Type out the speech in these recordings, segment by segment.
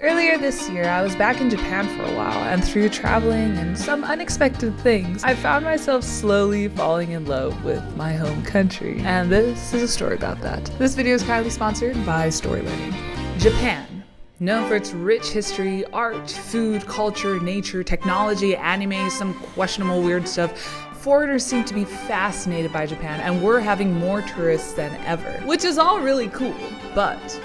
Earlier this year, I was back in Japan for a while, and through traveling and some unexpected things, I found myself slowly falling in love with my home country. And this is a story about that. This video is kindly sponsored by Story Learning. Japan. Known for its rich history, art, food, culture, nature, technology, anime, some questionable weird stuff, foreigners seem to be fascinated by Japan, and we're having more tourists than ever, which is all really cool. But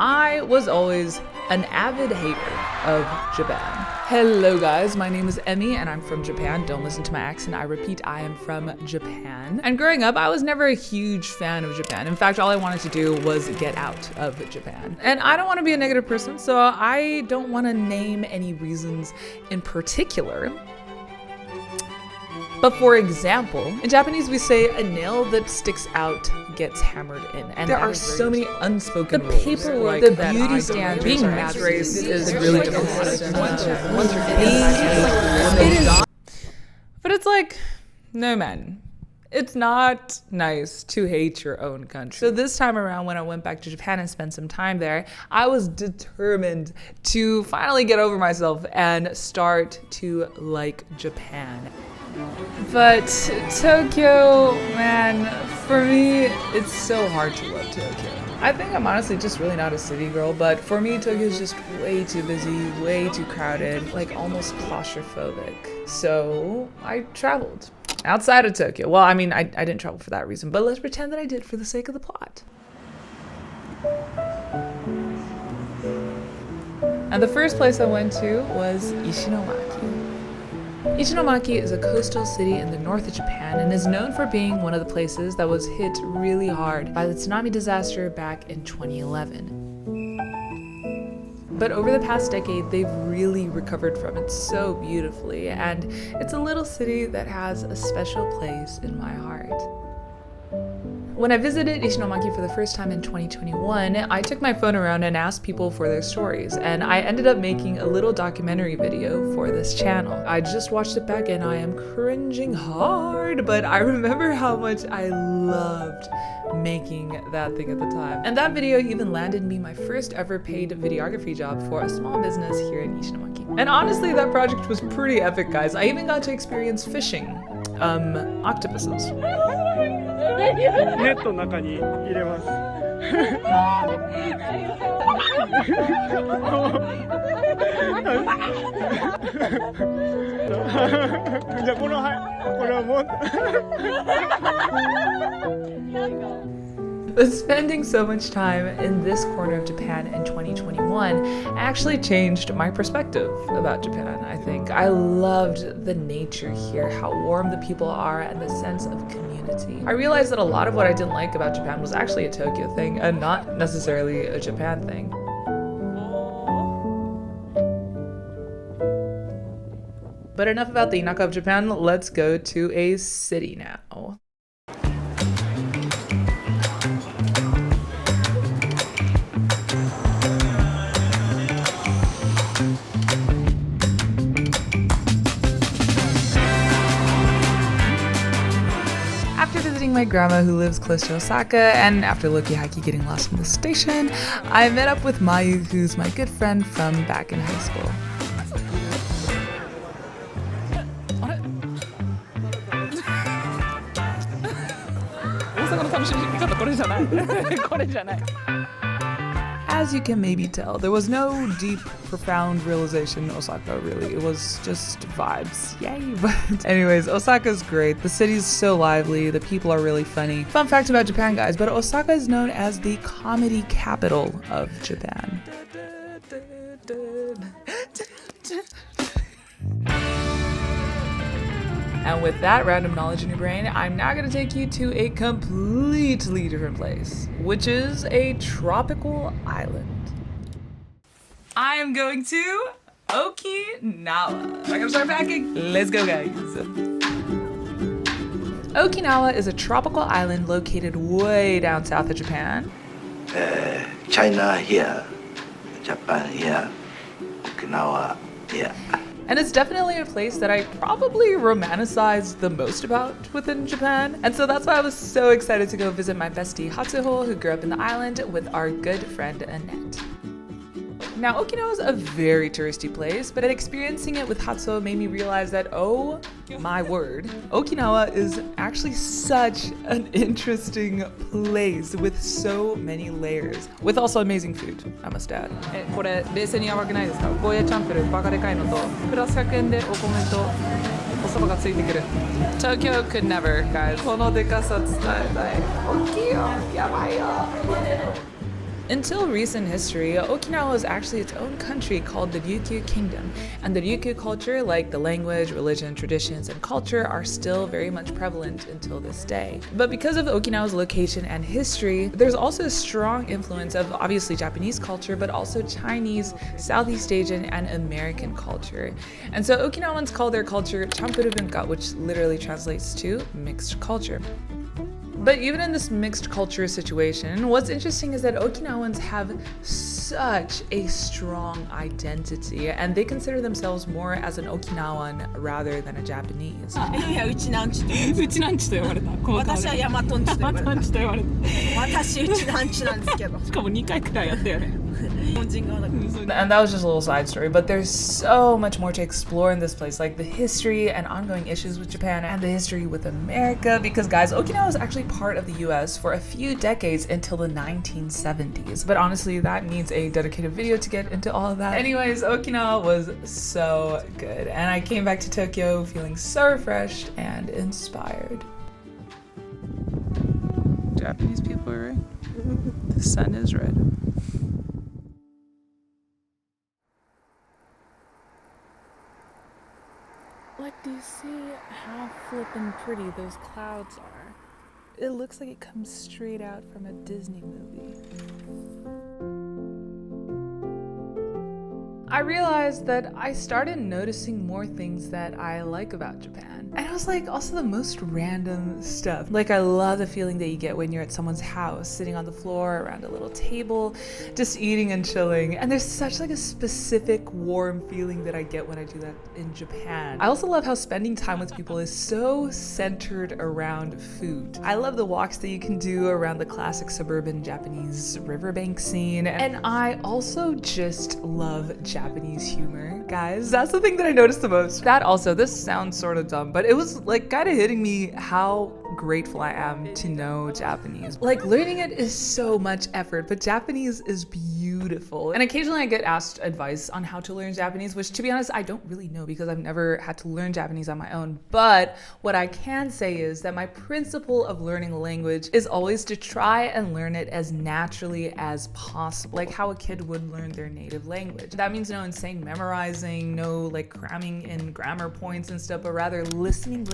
I was always an avid hater of Japan. Hello guys, my name is Emmy and I'm from Japan. Don't listen to my accent, I repeat, I am from Japan. And growing up, I was never a huge fan of Japan. In fact, all I wanted to do was get out of Japan. And I don't want to be a negative person, so I don't want to name any reasons in particular. But for example, in Japanese we say a nail that sticks out gets hammered in, and there are so many unspoken rules. The paperwork, the beauty standards, being mixed race is really difficult. But it's like, no man, it's not nice to hate your own country. So this time around, when I went back to Japan and spent some time there, I was determined to finally get over myself and start to like Japan. But Tokyo, man, for me, it's so hard to love Tokyo. I think I'm honestly just really not a city girl, but for me, Tokyo's just way too busy, way too crowded, like almost claustrophobic. So I traveled outside of Tokyo. Well, I mean, I didn't travel for that reason, but let's pretend that I did for the sake of the plot. And the first place I went to was Ishinomaki. Ishinomaki is a coastal city in the north of Japan and is known for being one of the places that was hit really hard by the tsunami disaster back in 2011. But over the past decade, they've really recovered from it so beautifully, and it's a little city that has a special place in my heart. When I visited Ishinomaki for the first time in 2021, I took my phone around and asked people for their stories, and I ended up making a little documentary video for this channel. I just watched it back and I am cringing hard, but I remember how much I loved making that thing at the time. And that video even landed me my first ever paid videography job for a small business here in Ishinomaki. And honestly, that project was pretty epic, guys. I even got to experience fishing octopuses. ネットの中に入れます。じゃあこれはもう。But spending so much time in this corner of Japan in 2021 actually changed my perspective about Japan, I think. I loved the nature here, how warm the people are, and the sense of community. I realized that a lot of what I didn't like about Japan was actually a Tokyo thing and not necessarily a Japan thing. But enough about the Inaka of Japan, let's go to a city now. After visiting my grandma who lives close to Osaka, and after Lokihaki getting lost in the station, I met up with Mayu, who's my good friend from back in high school. As you can maybe tell, there was no deep, profound realization in Osaka, really. It was just vibes. Yay! But anyways, Osaka's great. The city's so lively. The people are really funny. Fun fact about Japan, guys, but Osaka is known as the comedy capital of Japan. And with that random knowledge in your brain, I'm now going to take you to a completely different place, which is a tropical island. I am going to Okinawa. I'm going to start packing. Let's go, guys. Okinawa is a tropical island located way down south of Japan. China here, Japan here, Okinawa here. And it's definitely a place that I probably romanticized the most about within Japan. And so that's why I was so excited to go visit my bestie Hatsuho, who grew up in the island, with our good friend Annette. Now, Okinawa is a very touristy place, but experiencing it with Hatsuo made me realize that, oh my word, Okinawa is actually such an interesting place with so many layers, with also amazing food, I must add. これ冷静にやばくないですか？ゴーヤチャンプルバカでかいのとプラス100円でお米とお蕎麦がついてくる。Tokyo could never, guys. このでかさ伝えたい。大きいよ。やばいよ。Until recent history, Okinawa was actually its own country called the Ryukyu Kingdom, and the Ryukyu culture, like the language, religion, traditions, and culture, are still very much prevalent until this day. But because of Okinawa's location and history, there's also a strong influence of obviously Japanese culture, but also Chinese, Southeast Asian, and American culture. And so Okinawans call their culture Champuru Bunka, which literally translates to mixed culture. But even in this mixed culture situation, what's interesting is that Okinawans have such a strong identity, and they consider themselves more as an Okinawan rather than a Japanese. いやうちなんちうちなんちと呼ばれた。私はヤマトンチと呼ばれた。私うちなんちなんですけど。しかも2回くらいやったよね。And that was just a little side story, but there's so much more to explore in this place, like the history and ongoing issues with Japan and the history with America, because guys, Okinawa was actually part of the US for a few decades until the 1970s. But honestly, that needs a dedicated video to get into all of that. Anyways, Okinawa was so good, and I came back to Tokyo feeling so refreshed and inspired. Japanese people are right. The sun is red. Like, do you see how flippin' pretty those clouds are? It looks like it comes straight out from a Disney movie. I realized that I started noticing more things that I like about Japan. And it was like also the most random stuff. Like, I love the feeling that you get when you're at someone's house, sitting on the floor around a little table, just eating and chilling. And there's such like a specific warm feeling that I get when I do that in Japan. I also love how spending time with people is so centered around food. I love the walks that you can do around the classic suburban Japanese riverbank scene. And I also just love Japanese humor, guys. That's the thing that I noticed the most. That also, this sounds sort of dumb, but it was like kind of hitting me how grateful I am to know Japanese. Like, learning it is so much effort, but Japanese is beautiful. And occasionally I get asked advice on how to learn Japanese, which to be honest, I don't really know because I've never had to learn Japanese on my own. But what I can say is that my principle of learning a language is always to try and learn it as naturally as possible, like how a kid would learn their native language. That means no insane memorizing, no like cramming in grammar points and stuff, but rather listening,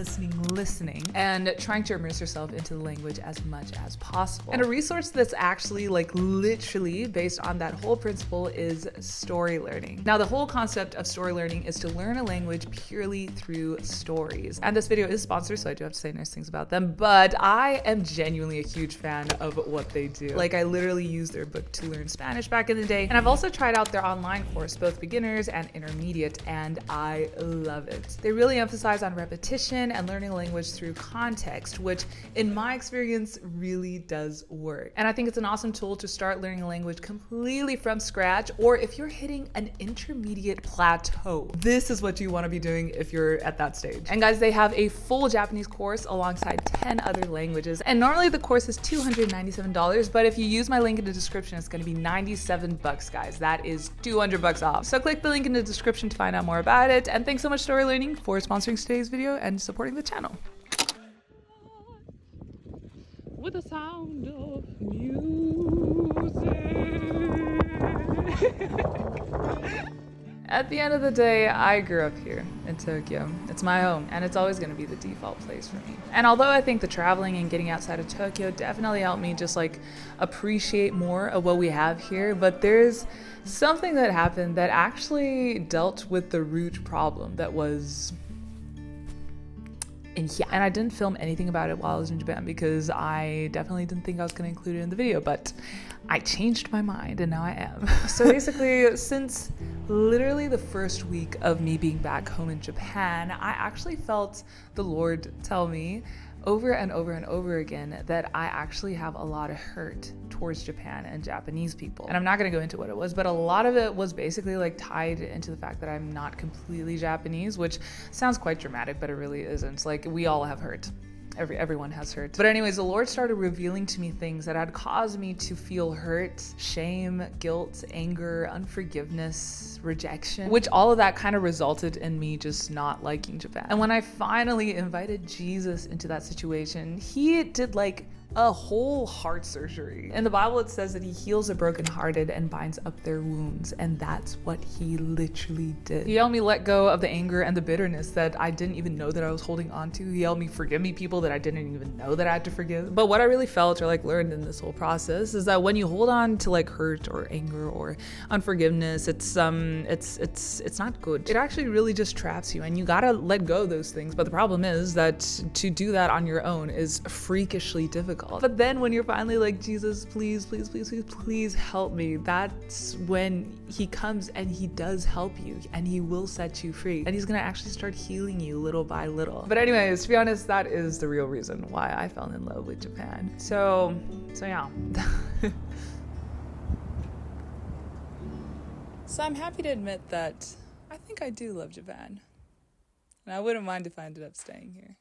and trying to immerse yourself into the language as much as possible. And a resource that's actually like literally based on that whole principle is story learning. Now, the whole concept of story learning is to learn a language purely through stories. And this video is sponsored, so I do have to say nice things about them, but I am genuinely a huge fan of what they do. Like, I literally used their book to learn Spanish back in the day, and I've also tried out their online course, both beginners and intermediate, and I love it. They really emphasize on repetition and learning a language through context, which in my experience really does work. And I think it's an awesome tool to start learning a language completely from scratch, or if you're hitting an intermediate plateau. This is what you want to be doing if you're at that stage. And guys, they have a full Japanese course alongside 10 other languages. And normally the course is $297, but if you use my link in the description, it's going to be 97 bucks, guys. That is 200 bucks off. So click the link in the description to find out more about it. And thanks so much, Story Learning, for sponsoring today's video and supporting the channel. With the sound of music. At the end of the day, I grew up here in Tokyo. It's my home, and it's always going to be the default place for me. And although I think the traveling and getting outside of Tokyo definitely helped me just like appreciate more of what we have here, but there's something that happened that actually dealt with the root problem that was in here. And I didn't film anything about it while I was in Japan because I definitely didn't think I was going to include it in the video, but I changed my mind and now I am. So basically, since literally the first week of me being back home in Japan, I actually felt the Lord tell me, over and over and over again that I actually have a lot of hurt towards Japan and Japanese people. And I'm not gonna go into what it was, but a lot of it was basically like tied into the fact that I'm not completely Japanese, which sounds quite dramatic, but it really isn't. Like, we all have hurt. Everyone has hurt. But anyways, the Lord started revealing to me things that had caused me to feel hurt, shame, guilt, anger, unforgiveness, rejection, which all of that kind of resulted in me just not liking Japan. And when I finally invited Jesus into that situation, he did like a whole heart surgery. In the Bible, it says that he heals the brokenhearted and binds up their wounds. And that's what he literally did. He helped me let go of the anger and the bitterness that I didn't even know that I was holding on to. He helped me forgive me people that I didn't even know that I had to forgive. But what I really felt or like learned in this whole process is that when you hold on to like hurt or anger or unforgiveness, it's not good. It actually really just traps you, and you gotta let go of those things. But the problem is that to do that on your own is freakishly difficult. But then when you're finally like, Jesus, please, please, please, please, please help me, that's when he comes and he does help you, and he will set you free, and he's gonna actually start healing you little by little. But anyways, to be honest, that is the real reason why I fell in love with Japan. So yeah. So I'm happy to admit that I think I do love Japan, and I wouldn't mind if I ended up staying here.